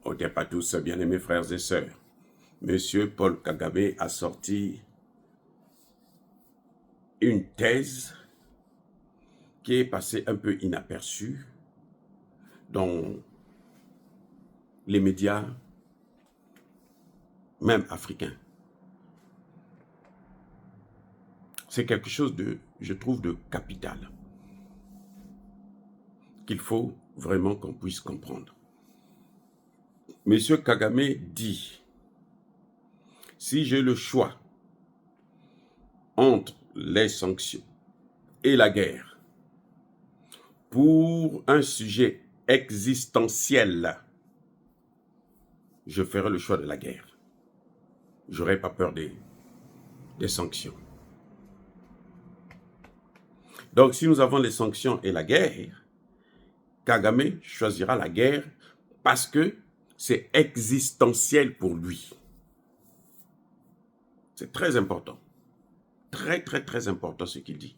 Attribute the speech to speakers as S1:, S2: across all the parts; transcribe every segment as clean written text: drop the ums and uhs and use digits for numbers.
S1: Ôtez pas tous, bien-aimés frères et sœurs. Monsieur Paul Kagame a sorti une thèse qui est passée un peu inaperçue dans les médias, même africains. C'est quelque chose de, je trouve, de capital, qu'il faut vraiment qu'on puisse comprendre. Monsieur Kagame dit, si j'ai le choix entre les sanctions et la guerre pour un sujet existentiel, je ferai le choix de la guerre. Je n'aurai pas peur des sanctions. Donc, si nous avons les sanctions et la guerre, Kagame choisira la guerre parce que c'est existentiel pour lui. C'est très important. Très, très, très important ce qu'il dit.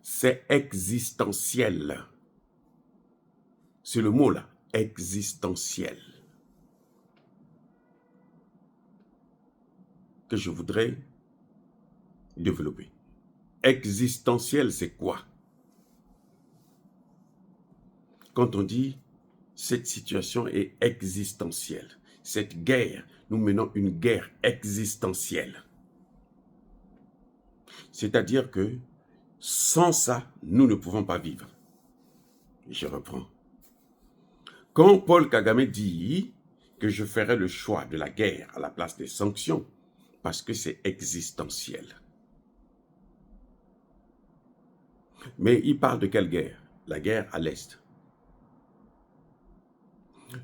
S1: C'est existentiel. C'est le mot là, existentiel, que je voudrais développer. Existentiel, c'est quoi? Quand on dit cette situation est existentielle, cette guerre, nous menons une guerre existentielle. C'est-à-dire que sans ça, nous ne pouvons pas vivre. Je reprends. Quand Paul Kagame dit que je ferai le choix de la guerre à la place des sanctions, parce que c'est existentiel. Mais il parle de quelle guerre? La guerre à l'Est.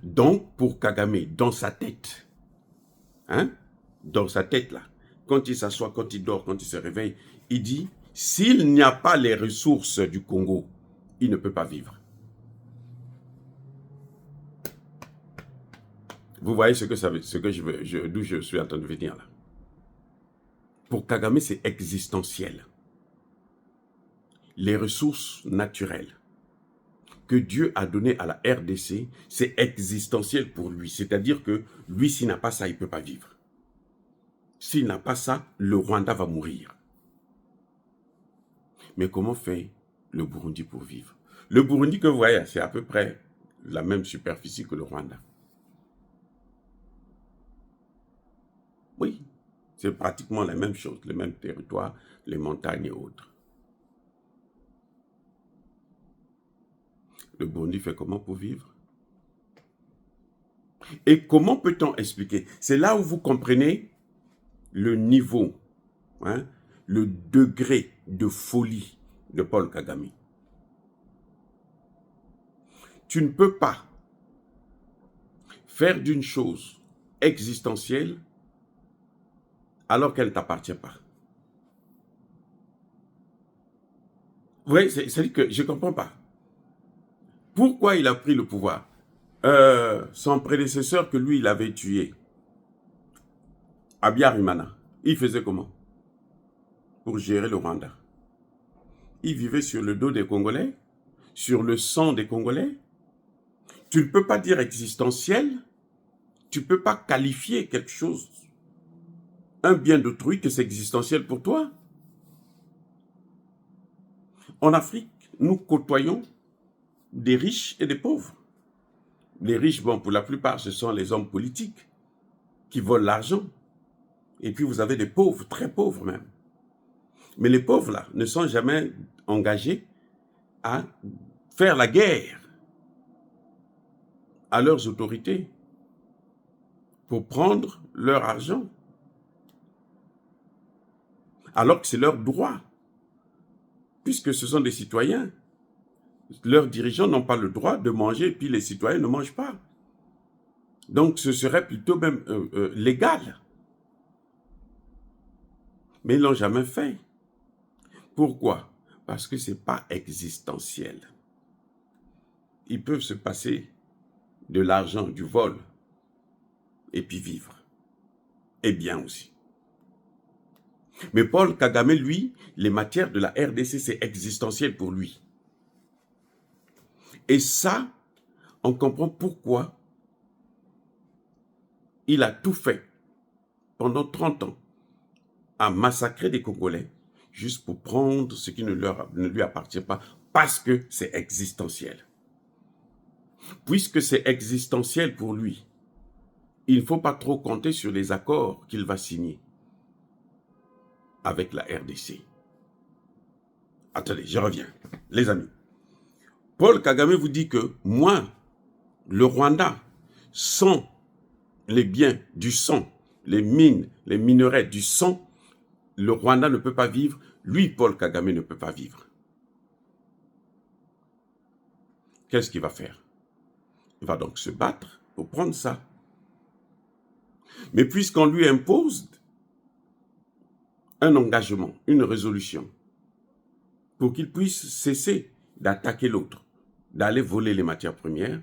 S1: Donc, pour Kagame, dans sa tête, dans sa tête là, quand il s'assoit, quand il dort, quand il se réveille, il dit, s'il n'y a pas les ressources du Congo, il ne peut pas vivre. Vous voyez ce que ça veut, d'où je suis en train de venir là. Pour Kagame, c'est existentiel. Les ressources naturelles que Dieu a données à la RDC, c'est existentiel pour lui. C'est-à-dire que lui, s'il n'a pas ça, il ne peut pas vivre. S'il n'a pas ça, le Rwanda va mourir. Mais comment fait le Burundi pour vivre? Le Burundi que vous voyez, c'est à peu près la même superficie que le Rwanda. Oui, c'est pratiquement la même chose, le même territoire, les montagnes et autres. Le Burundi fait comment pour vivre? Et comment peut-on expliquer? C'est là où vous comprenez le niveau, le degré de folie de Paul Kagame. Tu ne peux pas faire d'une chose existentielle alors qu'elle ne t'appartient pas. Vous voyez, c'est-à-dire que je ne comprends pas. Pourquoi il a pris le pouvoir? Son prédécesseur que lui, il avait tué, Habyarimana, il faisait comment pour gérer le Rwanda? Il vivait sur le dos des Congolais, sur le sang des Congolais. Tu ne peux pas dire existentiel, tu ne peux pas qualifier quelque chose, un bien d'autrui, que c'est existentiel pour toi. En Afrique, nous côtoyons des riches et des pauvres. Les riches, bon, pour la plupart, ce sont les hommes politiques qui volent l'argent. Et puis vous avez des pauvres, très pauvres même. Mais les pauvres, là, ne sont jamais engagés à faire la guerre à leurs autorités pour prendre leur argent. Alors que c'est leur droit. Puisque ce sont des citoyens. Leurs dirigeants n'ont pas le droit de manger, et puis les citoyens ne mangent pas. Donc ce serait plutôt même légal. Mais ils ne l'ont jamais fait. Pourquoi? Parce que ce n'est pas existentiel. Ils peuvent se passer de l'argent, du vol, et puis vivre. Et bien aussi. Mais Paul Kagame, lui, les matières de la RDC, c'est existentiel pour lui. Et ça, on comprend pourquoi il a tout fait pendant 30 ans à massacrer des Congolais juste pour prendre ce qui ne lui appartient pas parce que c'est existentiel. Puisque c'est existentiel pour lui, il ne faut pas trop compter sur les accords qu'il va signer avec la RDC. Attendez, je reviens. Les amis, Paul Kagame vous dit que moi, le Rwanda, sans les biens du sang, les mines, les minerais du sang, le Rwanda ne peut pas vivre. Lui, Paul Kagame, ne peut pas vivre. Qu'est-ce qu'il va faire? Il va donc se battre pour prendre ça. Mais puisqu'on lui impose un engagement, une résolution, pour qu'il puisse cesser d'attaquer l'autre, d'aller voler les matières premières,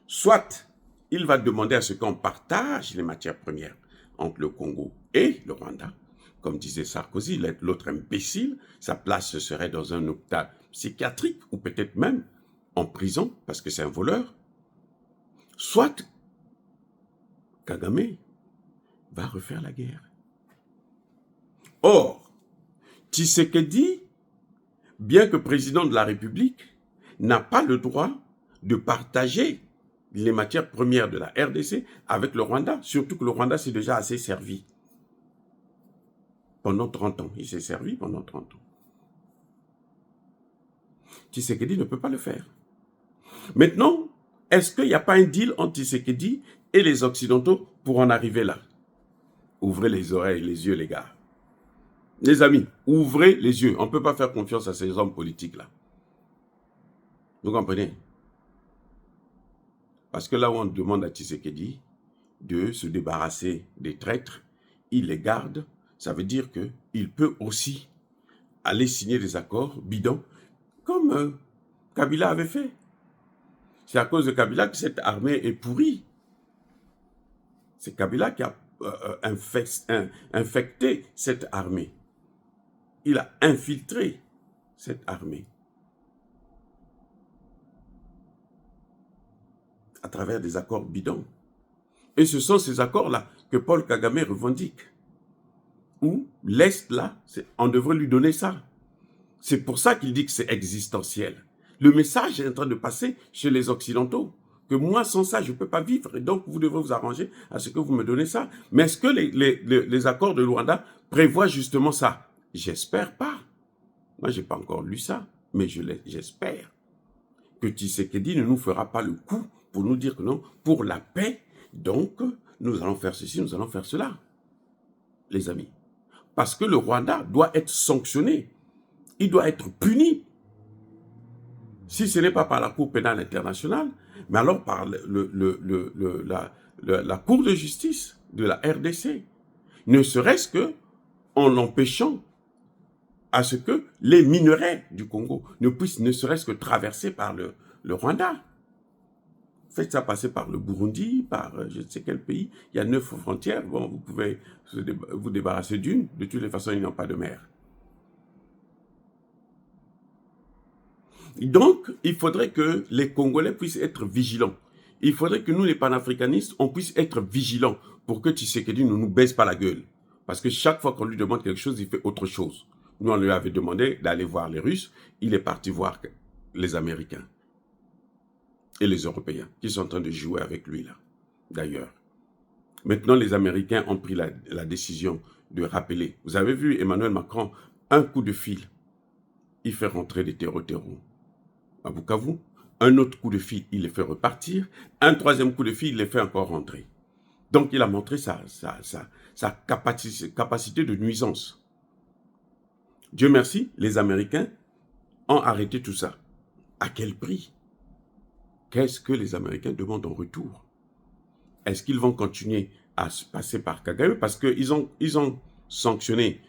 S1: soit il va demander à ce qu'on partage les matières premières entre le Congo et le Rwanda. Comme disait Sarkozy, l'autre imbécile, sa place serait dans un hôpital psychiatrique ou peut-être même en prison parce que c'est un voleur. Soit Kagame va refaire la guerre. Or, Tshisekedi, bien que président de la République, n'a pas le droit de partager les matières premières de la RDC avec le Rwanda, surtout que le Rwanda s'est déjà assez servi. Pendant 30 ans, il s'est servi pendant 30 ans. Tshisekedi ne peut pas le faire. Maintenant, est-ce qu'il n'y a pas un deal entre Tshisekedi et les Occidentaux pour en arriver là? Ouvrez les oreilles, les yeux, les gars. Les amis, ouvrez les yeux. On ne peut pas faire confiance à ces hommes politiques-là. Vous comprenez? Parce que là où on demande à Tshisekedi de se débarrasser des traîtres, il les garde. Ça veut dire qu'il peut aussi aller signer des accords bidons, comme Kabila avait fait. C'est à cause de Kabila que cette armée est pourrie. C'est Kabila qui a infecté cette armée. Il a infiltré cette armée à travers des accords bidons. Et ce sont ces accords-là que Paul Kagame revendique. Où l'Est, là, on devrait lui donner ça. C'est pour ça qu'il dit que c'est existentiel. Le message est en train de passer chez les Occidentaux. Que moi, sans ça, je ne peux pas vivre. Et donc, vous devrez vous arranger à ce que vous me donnez ça. Mais est-ce que les accords de Luanda prévoient justement ça? J'espère pas. Moi, je n'ai pas encore lu ça. Mais j'espère que Tshisekedi ne nous fera pas le coup pour nous dire que non, pour la paix, donc, nous allons faire ceci, nous allons faire cela. Les amis. Parce que le Rwanda doit être sanctionné. Il doit être puni. Si ce n'est pas par la Cour pénale internationale, mais alors par la Cour de justice de la RDC. Ne serait-ce que en l'empêchant à ce que les minerais du Congo ne puissent ne serait-ce que traverser par le Rwanda. Faites ça passer par le Burundi, par je ne sais quel pays. Il y a 9 frontières. Bon, vous pouvez vous débarrasser d'une. De toutes les façons, ils n'ont pas de mer. Donc, il faudrait que les Congolais puissent être vigilants. Il faudrait que nous, les panafricanistes, on puisse être vigilants pour que Tshisekedi ne nous baisse pas la gueule. Parce que chaque fois qu'on lui demande quelque chose, il fait autre chose. Nous, on lui avait demandé d'aller voir les Russes. Il est parti voir les Américains et les Européens qui sont en train de jouer avec lui, là, d'ailleurs. Maintenant, les Américains ont pris la décision de rappeler. Vous avez vu Emmanuel Macron, un coup de fil, il fait rentrer des terreaux à Bukavu. Un autre coup de fil, il les fait repartir. Un troisième coup de fil, il les fait encore rentrer. Donc, il a montré sa capacité de nuisance. Dieu merci, les Américains ont arrêté tout ça. À quel prix? Qu'est-ce que les Américains demandent en retour? Est-ce qu'ils vont continuer à se passer par Kagame? Parce qu'ils ont sanctionné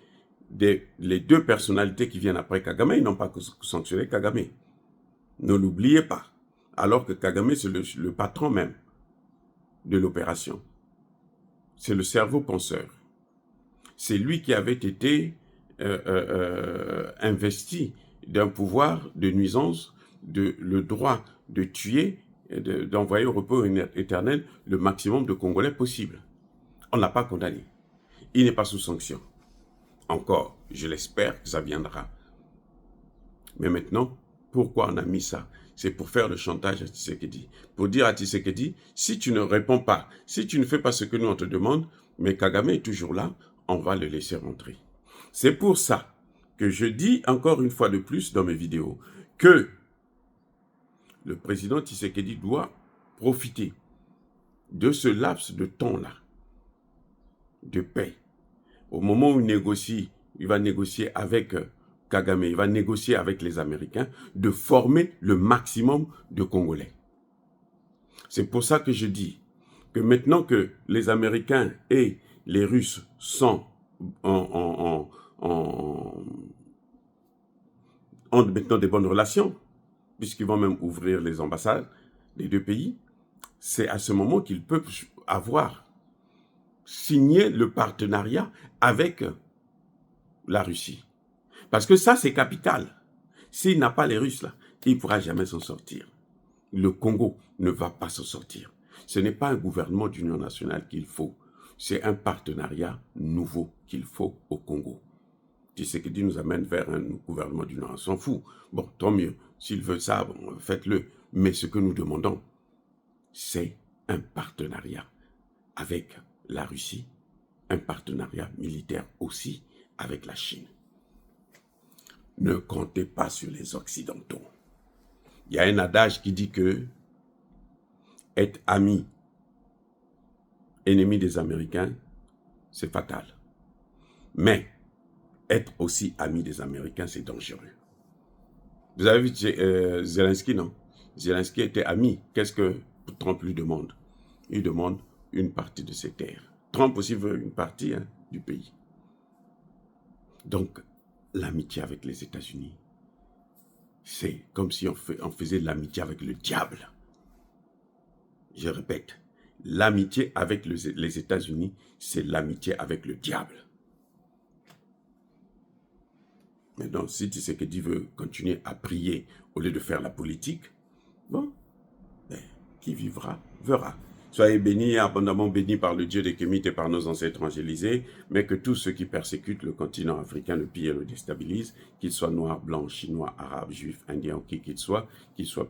S1: les deux personnalités qui viennent après Kagame. Ils n'ont pas sanctionné Kagame. Ne l'oubliez pas. Alors que Kagame, c'est le patron même de l'opération. C'est le cerveau penseur. C'est lui qui avait été investi d'un pouvoir de nuisance, le droit de tuer d'envoyer au repos éternel le maximum de Congolais possible. On ne l'a pas condamné. Il n'est pas sous sanction. Encore, je l'espère que ça viendra. Mais maintenant, pourquoi on a mis ça? C'est pour faire le chantage à Tshisekedi. Pour dire à Tshisekedi, si tu ne réponds pas, si tu ne fais pas ce que nous on te demande, mais Kagame est toujours là, on va le laisser rentrer. C'est pour ça que je dis encore une fois de plus dans mes vidéos que le président Tshisekedi doit profiter de ce laps de temps-là, de paix. Au moment où il va négocier avec Kagame, il va négocier avec les Américains, de former le maximum de Congolais. C'est pour ça que je dis que maintenant que les Américains et les Russes sont ont maintenant des bonnes relations, puisqu'ils vont même ouvrir les ambassades des deux pays, c'est à ce moment qu'ils peuvent avoir signé le partenariat avec la Russie. Parce que ça, c'est capital. S'il n'a pas les Russes là, il ne pourra jamais s'en sortir. Le Congo ne va pas s'en sortir. Ce n'est pas un gouvernement d'union nationale qu'il faut. C'est un partenariat nouveau qu'il faut au Congo. Tshisekedi nous amène vers un gouvernement d'union, on s'en fout. Bon, tant mieux. S'il veut ça, bon, faites-le. Mais ce que nous demandons, c'est un partenariat avec la Russie, un partenariat militaire aussi avec la Chine. Ne comptez pas sur les Occidentaux. Il y a un adage qui dit que être ami, ennemi des Américains, c'est fatal. Mais être aussi ami des Américains, c'est dangereux. Vous avez vu Zelensky, non? Zelensky était ami. Qu'est-ce que Trump lui demande? Il demande une partie de ses terres. Trump aussi veut une partie du pays. Donc, l'amitié avec les États-Unis, c'est comme si on faisait l'amitié avec le diable. Je répète, l'amitié avec les États-Unis, c'est l'amitié avec le diable. Maintenant, si Tshisekedi veut continuer à prier au lieu de faire la politique, bon, qui vivra, verra. Soyez bénis et abondamment bénis par le Dieu des Kémites et par nos ancêtres angélisés, mais que tous ceux qui persécutent le continent africain le pillent et le déstabilisent, qu'ils soient noirs, blancs, chinois, arabes, juifs, indiens ou qui qu'ils soient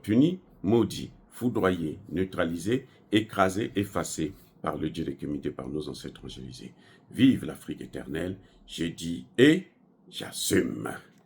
S1: punis, maudits, foudroyés, neutralisés, écrasés, effacés par le Dieu des Kémites et par nos ancêtres angélisés. Vive l'Afrique éternelle, j'ai dit et j'assume.